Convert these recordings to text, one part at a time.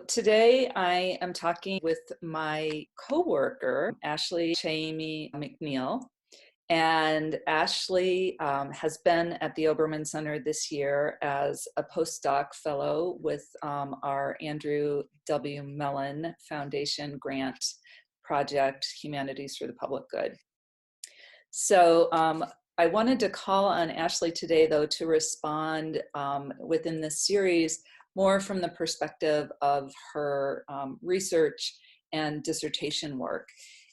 Today I am talking with my coworker, Ashley Cheyemi McNeil. And Ashley has been at the Obermann Center this year as a postdoc fellow with our Andrew W. Mellon Foundation grant project, Humanities for the Public Good. So I wanted to call on Ashley today, though, to respond within this series more from the perspective of her research and dissertation work.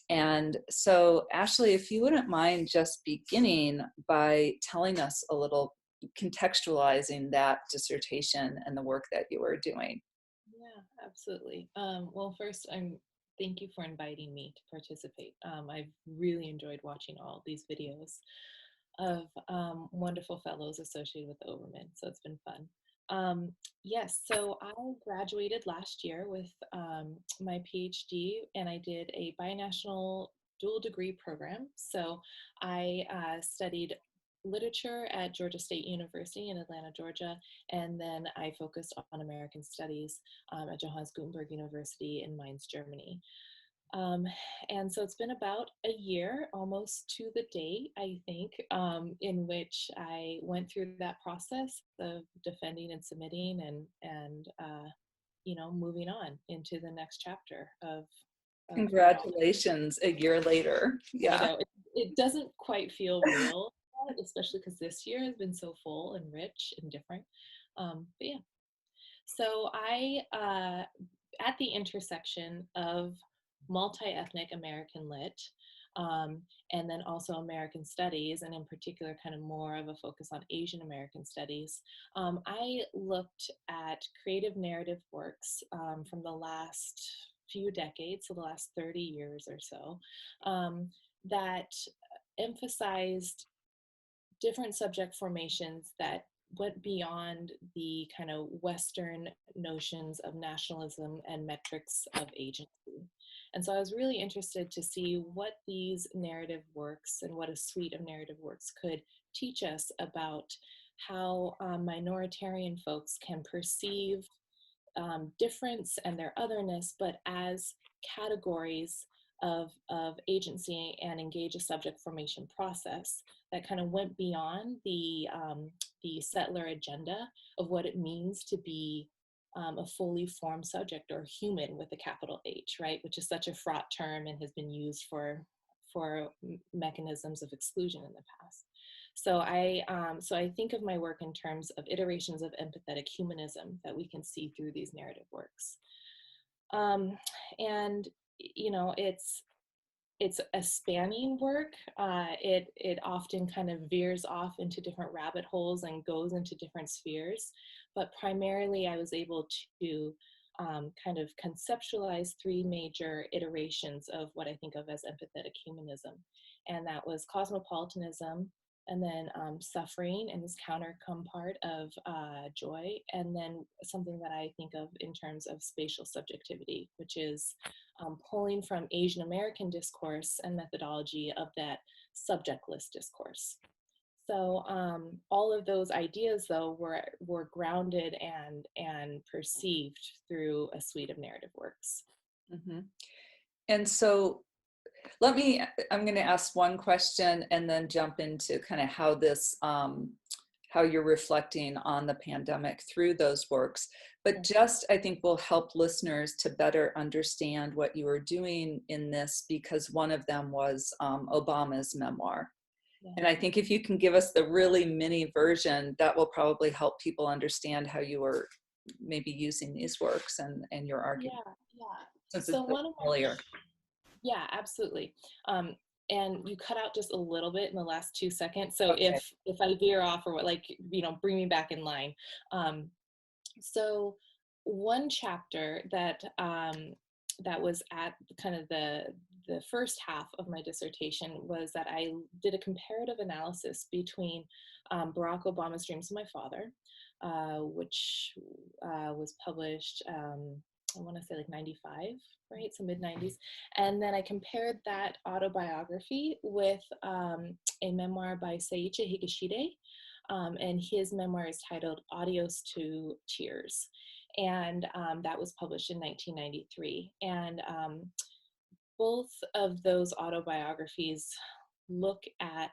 And so, Ashley, if you wouldn't mind just beginning by telling us a little, contextualizing that dissertation and the work that you were doing. Yeah, absolutely. Well, first, thank you for inviting me to participate. I've really enjoyed watching all these videos of wonderful fellows associated with Obermann, so it's been fun. Yes, so I graduated last year with my PhD, and I did a binational dual degree program. So I studied literature at Georgia State University in Atlanta, Georgia, and then I focused on American Studies at Johannes Gutenberg University in Mainz, Germany. And so it's been about a year, almost to the day, I think, in which I went through that process of defending and submitting and moving on into the next chapter of my doctorate. Congratulations, a year later. I Yeah. know it doesn't quite feel real, especially because this year has been so full and rich and different. But yeah, so at the intersection of multi-ethnic American lit, and then also American studies, and in particular kind of more of a focus on Asian American studies, I looked at creative narrative works from the last few decades, so the last 30 years or so, that emphasized different subject formations that went beyond the kind of Western notions of nationalism and metrics of agency. And so I was really interested to see what these narrative works and what a suite of narrative works could teach us about how minoritarian folks can perceive difference and their otherness, but as categories of agency and engage a subject formation process that kind of went beyond the settler agenda of what it means to be a fully formed subject or human with a capital H, right? Which is such a fraught term and has been used for mechanisms of exclusion in the past. So I think of my work in terms of iterations of empathetic humanism that we can see through these narrative works. And you know, it's a spanning work. It often kind of veers off into different rabbit holes and goes into different spheres. But primarily, I was able to kind of conceptualize three major iterations of what I think of as empathetic humanism. And that was cosmopolitanism, and then suffering and this countercome part of joy, and then something that I think of in terms of spatial subjectivity, which is pulling from Asian American discourse and methodology of that subjectless discourse. So all of those ideas, though, were grounded and perceived through a suite of narrative works. Mm-hmm. And so I'm going to ask one question and then jump into kind of how how you're reflecting on the pandemic through those works. But just, I think, will help listeners to better understand what you were doing in this, because one of them was Obama's memoir. Yeah. And I think if you can give us the really mini version, that will probably help people understand how you were maybe using these works and your argument. Yeah. Since it's So so familiar. yeah, absolutely. And you cut out just a little bit in the last 2 seconds. So Okay. if I veer off or what, like, bring me back in line. So one chapter that that was at kind of the first half of my dissertation was that I did a comparative analysis between Barack Obama's Dreams of My Father, which was published, I want to say like 95, right? So mid 90s. And then I compared that autobiography with a memoir by Seiichi Higashide. And his memoir is titled Adios to Tears. And that was published in 1993. And both of those autobiographies look at,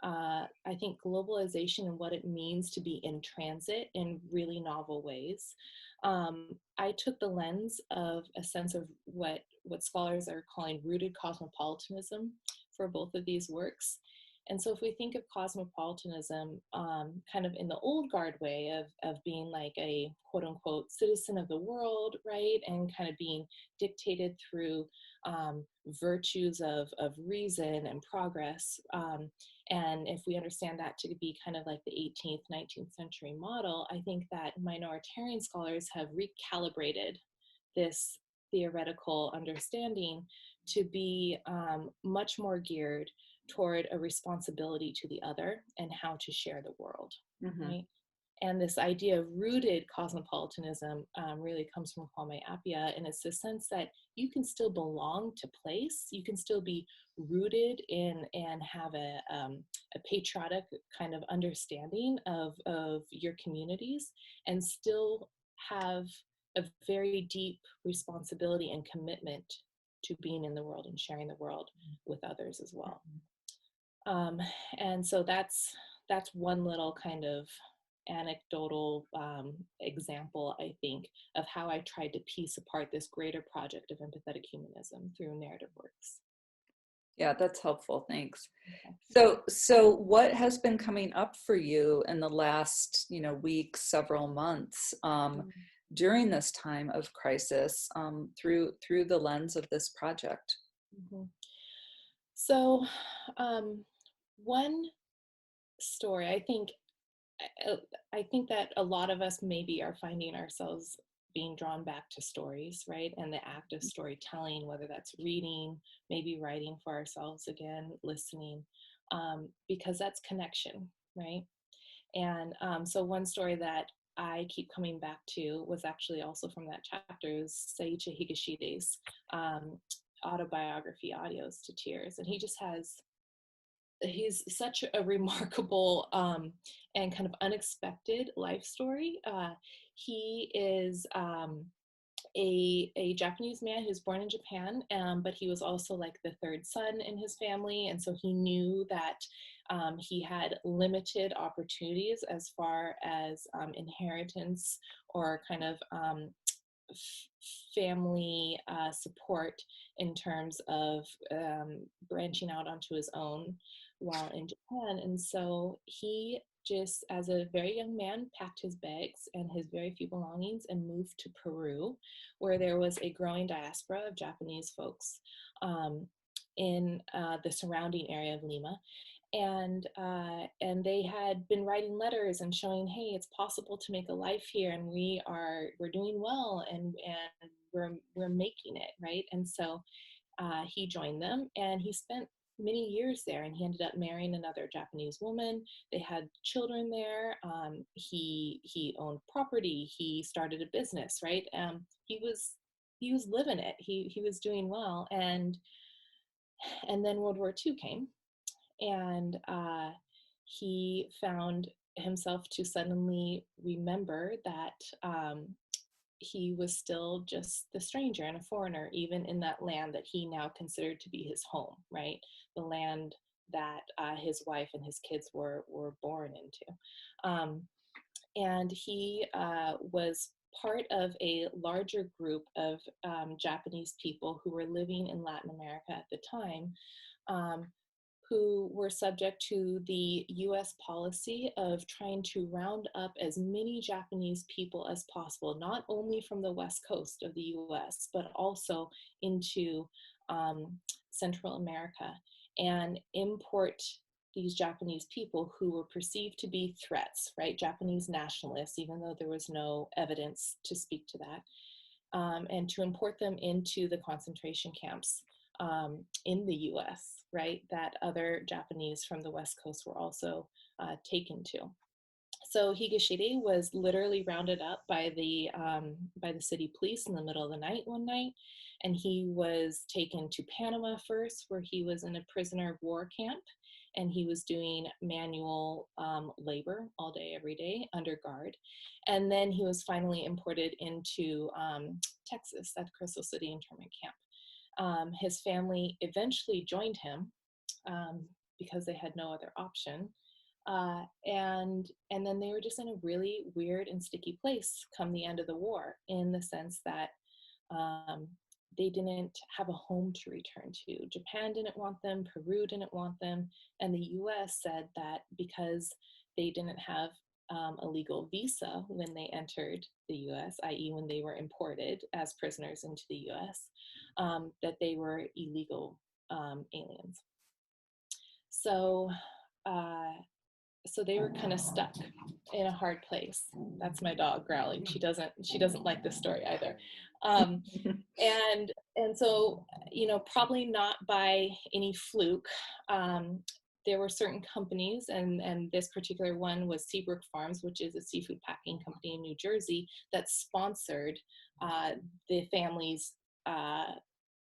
I think, globalization and what it means to be in transit in really novel ways. I took the lens of a sense of what scholars are calling rooted cosmopolitanism for both of these works. And so if we think of cosmopolitanism kind of in the old guard way of being like a quote unquote citizen of the world, right? And kind of being dictated through virtues of reason and progress. And if we understand that to be kind of like the 18th, 19th century model, I think that minoritarian scholars have recalibrated this theoretical understanding to be much more geared toward a responsibility to the other and how to share the world, right? And this idea of rooted cosmopolitanism really comes from Kwame Appiah, and it's the sense that you can still belong to place, you can still be rooted in and have a patriotic kind of understanding of your communities, and still have a very deep responsibility and commitment to being in the world and sharing the world with others as well. And so that's one little kind of anecdotal example, I think, of how I tried to piece apart this greater project of empathetic humanism through narrative works. Yeah, that's helpful. Thanks. Okay. So what has been coming up for you in the last, weeks, several months during this time of crisis through the lens of this project? Mm-hmm. So, one story, I think that a lot of us maybe are finding ourselves being drawn back to stories, right? And the act of storytelling, whether that's reading, maybe writing for ourselves again, listening, because that's connection, right? And so one story that I keep coming back to was actually also from that chapter, is Seiichi Higashide's autobiography, Audios to Tears. And he's such a remarkable and kind of unexpected life story. He is a Japanese man who's born in Japan, but he was also like the third son in his family. And so he knew that he had limited opportunities as far as inheritance or kind of family support in terms of branching out onto his own while in Japan. And so he just, as a very young man, packed his bags and his very few belongings and moved to Peru, where there was a growing diaspora of Japanese folks in the surrounding area of Lima. And they had been writing letters and showing, hey, it's possible to make a life here, and we're doing well, and we're making it, right? And so he joined them, and he spent many years there, and he ended up marrying another Japanese woman. They had children there. He owned property. He started a business, right? He was living it. He was doing well, and then World War II came. And he found himself to suddenly remember that he was still just the stranger and a foreigner, even in that land that he now considered to be his home, right? The land that his wife and his kids were born into. And he was part of a larger group of Japanese people who were living in Latin America at the time, who were subject to the US policy of trying to round up as many Japanese people as possible, not only from the West Coast of the US, but also into Central America, and import these Japanese people who were perceived to be threats, right? Japanese nationalists, even though there was no evidence to speak to that, and to import them into the concentration camps in the US, right, that other Japanese from the West Coast were also taken to. So Higashide was literally rounded up by the city police in the middle of the night one night, and he was taken to Panama first, where he was in a prisoner of war camp, and he was doing manual labor all day, every day, under guard. And then he was finally imported into Texas at Crystal City internment camp. His family eventually joined him because they had no other option. And then they were just in a really weird and sticky place come the end of the war, in the sense that they didn't have a home to return to. Japan didn't want them, Peru didn't want them, and the US said that because they didn't have a legal visa when they entered the US, i.e. when they were imported as prisoners into the US, that they were illegal aliens. So they were kind of stuck in a hard place. That's my dog growling. She doesn't like this story either. And so, probably not by any fluke, there were certain companies, and this particular one was Seabrook Farms, which is a seafood packing company in New Jersey, that sponsored the family's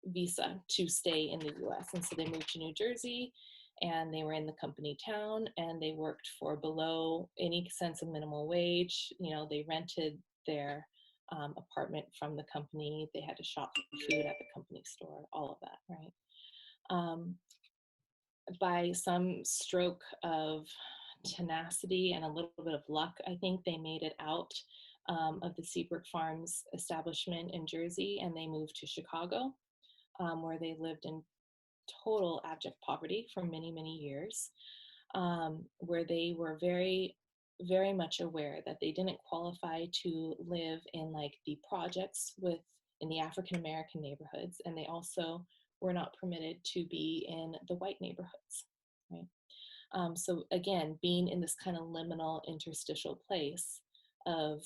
visa to stay in the US. And so they moved to New Jersey, and they were in the company town, and they worked for below any sense of minimum wage. They rented their apartment from the company. They had to shop for food at the company store, all of that, right? By some stroke of tenacity and a little bit of luck, I think they made it out of the Seabrook Farms establishment in Jersey, and they moved to Chicago, where they lived in total abject poverty for many, many years, where they were very, very much aware that they didn't qualify to live in like the projects in the African American neighborhoods, and they also were not permitted to be in the white neighborhoods, right? So again, being in this kind of liminal interstitial place of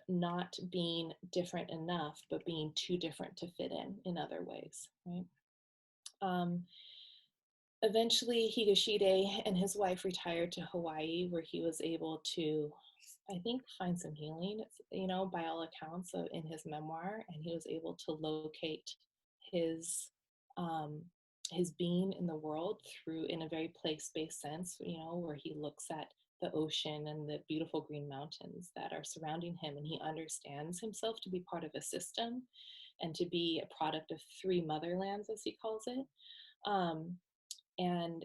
not being different enough, but being too different to fit in other ways, right? Eventually, Higashide and his wife retired to Hawaii, where he was able to, I think, find some healing, by all accounts in his memoir, and he was able to locate his being in the world in a very place-based sense, where he looks at the ocean and the beautiful green mountains that are surrounding him, and he understands himself to be part of a system and to be a product of three motherlands, as he calls it. And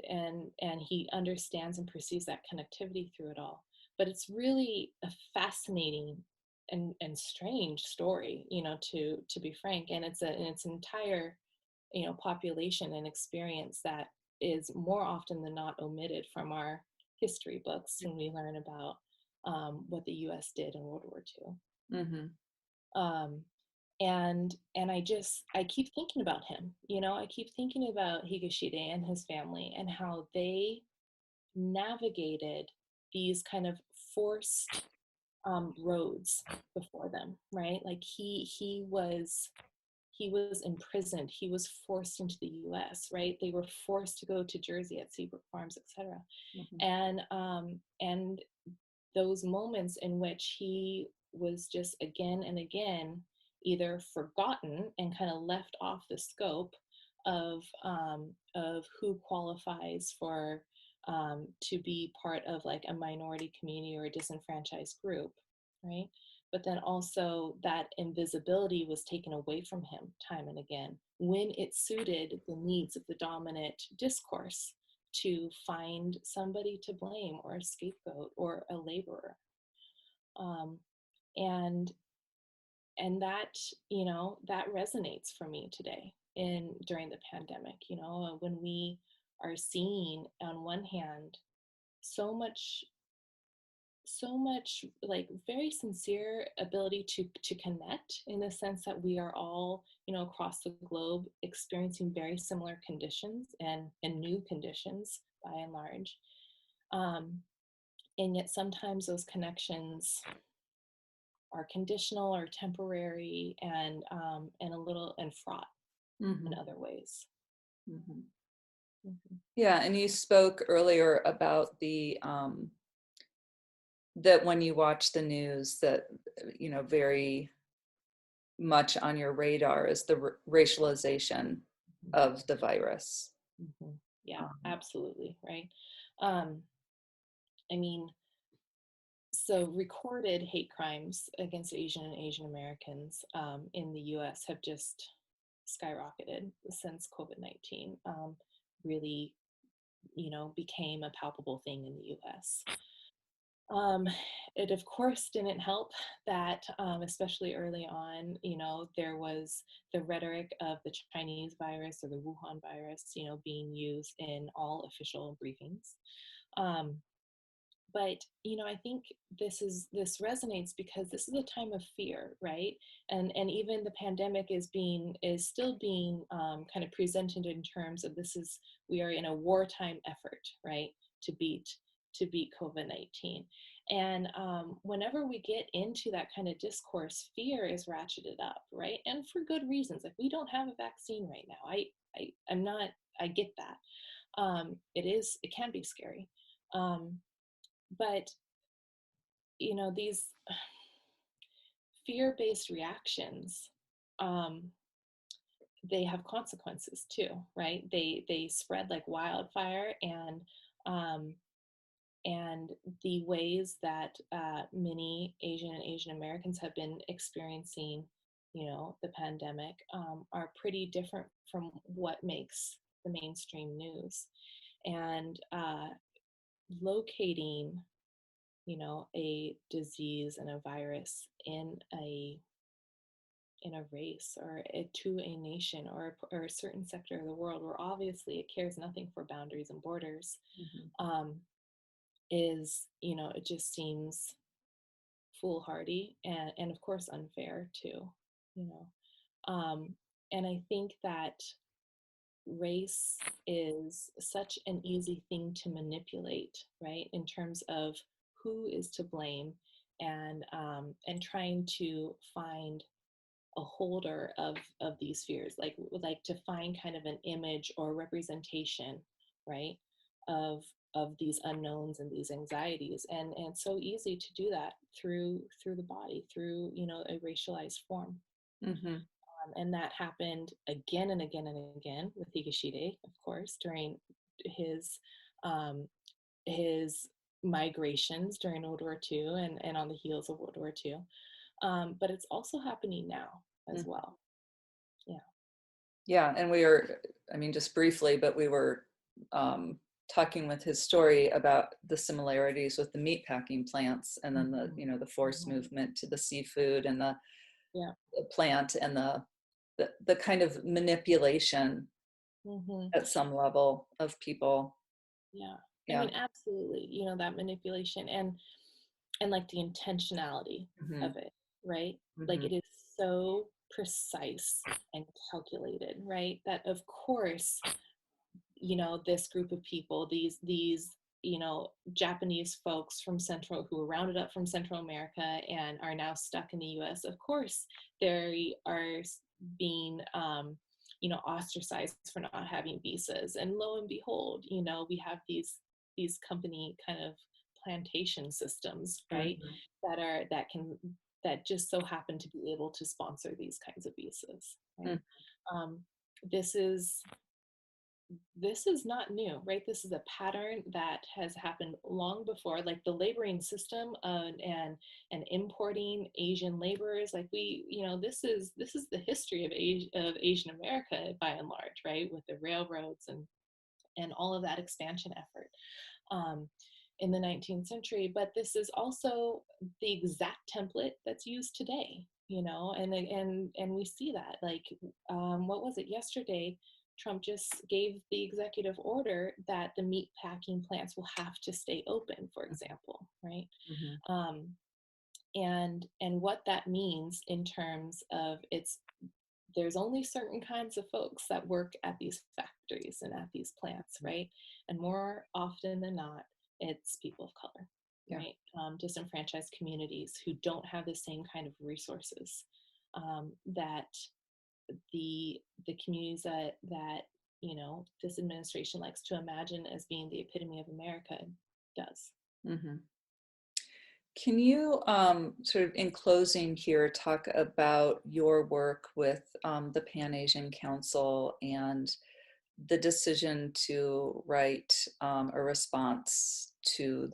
he understands and perceives that connectivity through it all. But it's really a fascinating and strange story, to be frank. And it's an entire, population and experience that is more often than not omitted from our history books when we learn about what the U.S. did in World War II. Mm-hmm. And I keep thinking about him, I keep thinking about Higashide and his family and how they navigated these kind of forced roads before them, right? Like he was imprisoned, he was forced into the US, right? They were forced to go to Jersey at Seabrook Farms, etc. Mm-hmm. And those moments in which he was just again and again either forgotten and kind of left off the scope of who qualifies for to be part of like a minority community or a disenfranchised group, right? But then also that invisibility was taken away from him time and again when it suited the needs of the dominant discourse to find somebody to blame or a scapegoat or a laborer. And that, that resonates for me today during the pandemic, when we are seeing on one hand so much like very sincere ability to connect, in the sense that we are all, across the globe experiencing very similar conditions and new conditions by and large. And yet sometimes those connections are conditional or temporary and a little and fraught mm-hmm. in other ways. Mm-hmm. Mm-hmm. Yeah, and you spoke earlier about the that when you watch the news, that very much on your radar is the racialization of the virus. Mm-hmm. Yeah, absolutely, right. Um, I mean, so recorded hate crimes against Asian and Asian Americans in the US have just skyrocketed since COVID-19 really, became a palpable thing in the US. Um, it of course didn't help that, especially early on, there was the rhetoric of the Chinese virus or the Wuhan virus, being used in all official briefings. Um, but I think this resonates because this is a time of fear, right? And even the pandemic is still being kind of presented in terms of we are in a wartime effort, right, to beat COVID-19. And whenever we get into that kind of discourse, fear is ratcheted up, right? And for good reasons. Like, we don't have a vaccine right now. I'm not. I get that. It can be scary. But these fear-based reactions, they have consequences too, right? They spread like wildfire, um, and the ways that many Asian and Asian Americans have been experiencing, the pandemic, are pretty different from what makes the mainstream news. And locating a disease and a virus in a race or to a nation or a certain sector of the world where obviously it cares nothing for boundaries and borders, is, it just seems foolhardy and of course unfair too, you know. And I think that race is such an easy thing to manipulate, right? In terms of who is to blame, and trying to find a holder of these fears, like to find kind of an image or representation, right, of these unknowns and these anxieties, and it's so easy to do that through the body, through a racialized form. Mm-hmm. And that happened again and again and again with Higa, of course, during his his migrations during World War II and on the heels of World War II. But it's also happening now as well. Yeah. Yeah, and we were, I mean, just briefly, but we were talking with his story about the similarities with the meatpacking plants, and then the forced movement to the seafood and the plant, and the kind of manipulation at some level of people. Yeah. I mean, absolutely. That manipulation and like the intentionality of it, right? Like, it is so precise and calculated, right? That of course, this group of people, these Japanese folks from who were rounded up from Central America and are now stuck in the US, of course they are being ostracized for not having visas, and lo and behold, we have these company kind of plantation systems, right, that just so happen to be able to sponsor these kinds of visas, right? This is not new, right? This is a pattern that has happened long before, like the laboring system and importing Asian laborers. Like this is the history of Asian America by and large, right? With the railroads and all of that expansion effort in the 19th century. But this is also the exact template that's used today, and we see that. Like, what was it yesterday? Trump just gave the executive order that the meat packing plants will have to stay open, for example, right? And what that means in terms of there's only certain kinds of folks that work at these factories and at these plants, right? And more often than not, it's people of color, right? Disenfranchised communities who don't have the same kind of resources that the communities that this administration likes to imagine as being the epitome of America does. Can you sort of in closing here talk about your work with the Pan Asian Council and the decision to write a response to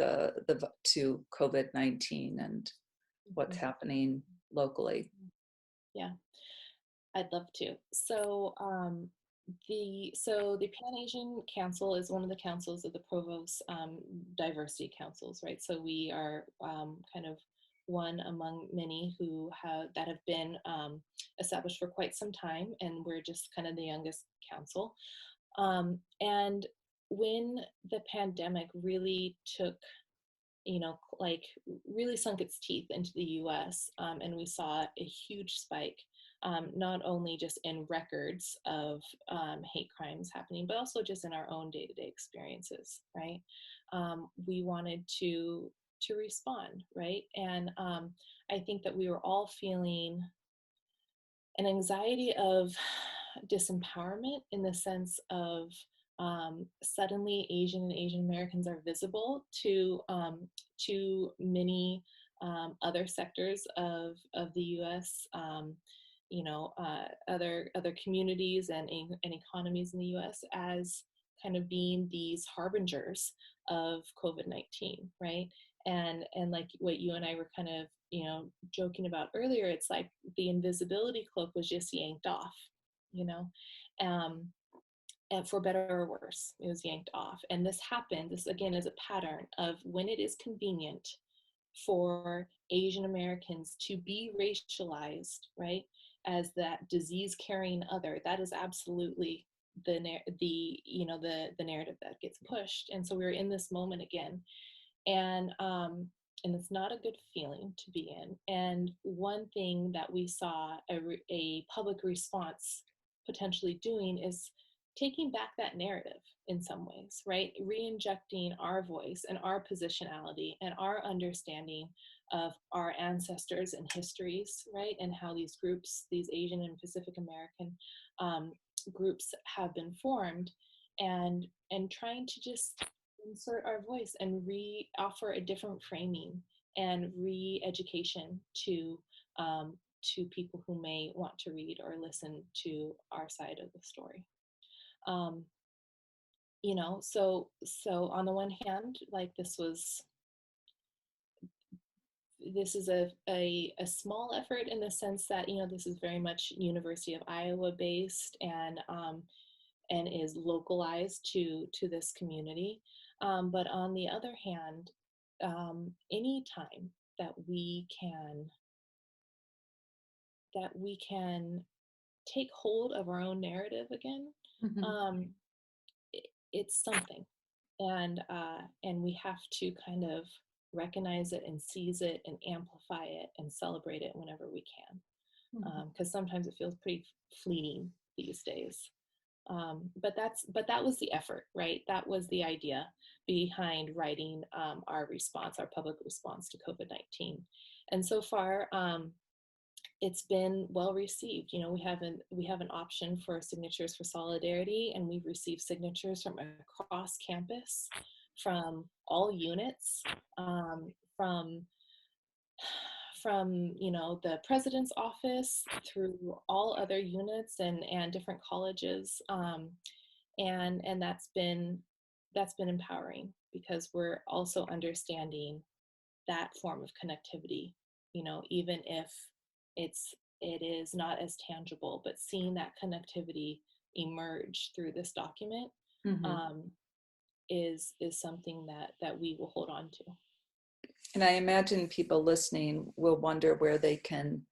to COVID-19 and what's Mhm. happening locally. Yeah, I'd love to. So the Pan Asian Council is one of the councils of the Provost Diversity Councils, right? So we are kind of one among many who have been established for quite some time, and we're just kind of the youngest council. And when the pandemic really took, like really sunk its teeth into the US, and we saw a huge spike, not only just in records of hate crimes happening, but also just in our own day-to-day experiences, right? We wanted to respond, right? And I think that we were all feeling an anxiety of disempowerment in the sense of suddenly Asian and Asian Americans are visible to many other sectors of the U.S. Other communities and economies in the U.S. as kind of being these harbingers of COVID-19, right? And like what you and I were kind of joking about earlier, it's like the invisibility cloak was just yanked off, you know, um, and for better or worse, it was yanked off. And this happened. This again is a pattern of when it is convenient for Asian Americans to be racialized, right, as that disease-carrying other. That is absolutely the narrative that gets pushed. And so we're in this moment again, and it's not a good feeling to be in. And one thing that we saw a public response potentially doing is taking back that narrative in some ways, right? Re-injecting our voice and our positionality and our understanding of our ancestors and histories, right? And how these groups, these Asian and Pacific American groups have been formed, and trying to just insert our voice and offer a different framing and re-education to people who may want to read or listen to our side of the story. Um, so on the one hand, like this is a small effort in the sense that this is very much University of Iowa based, and is localized to this community. But on the other hand, any time that we can take hold of our own narrative again, Mhm. um, it's something, and we have to kind of recognize it and seize it and amplify it and celebrate it whenever we can, Mhm. because sometimes it feels pretty fleeting these days. But that was the effort, right? That was the idea behind writing our response, our public response to COVID-19. And so far, it's been well received. We have an option for signatures for solidarity, and we've received signatures from across campus, from all units, from the president's office through all other units and different colleges, and that's been empowering, because we're also understanding that form of connectivity, even if it is not as tangible, but seeing that connectivity emerge through this document, Mhm. um, is something that we will hold on to. And I imagine people listening will wonder where they can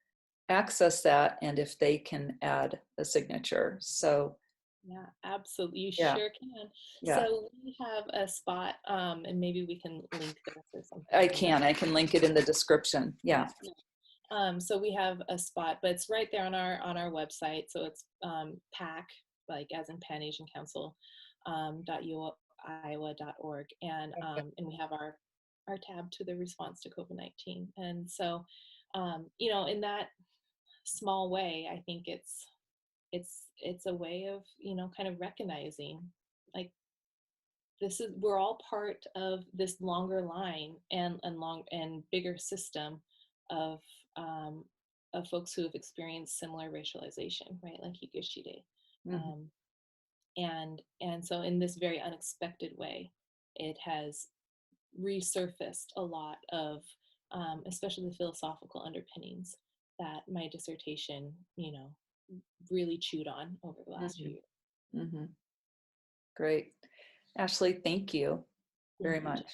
access that and if they can add a signature. So, Yeah, absolutely. You yeah, sure can. yeah, So we have a spot, and maybe we can link this or I something in the. can. I can link it in the description. Yeah. Yeah. So we have a spot, but it's right there on our website. So it's PAC, like as in Pan Asian Council, .iowa.org, and we have our tab to the response to COVID-19. And so, in that small way, I think it's a way of kind of recognizing, like, we're all part of this longer line and bigger system of um, of folks who have experienced similar racialization, right? Like Higa. Mhm. And so in this very unexpected way, it has resurfaced a lot of, especially the philosophical underpinnings that my dissertation, really chewed on over the last few Mhm. years. Mhm. Great. Ashley, thank you very Thank you, much. Jen.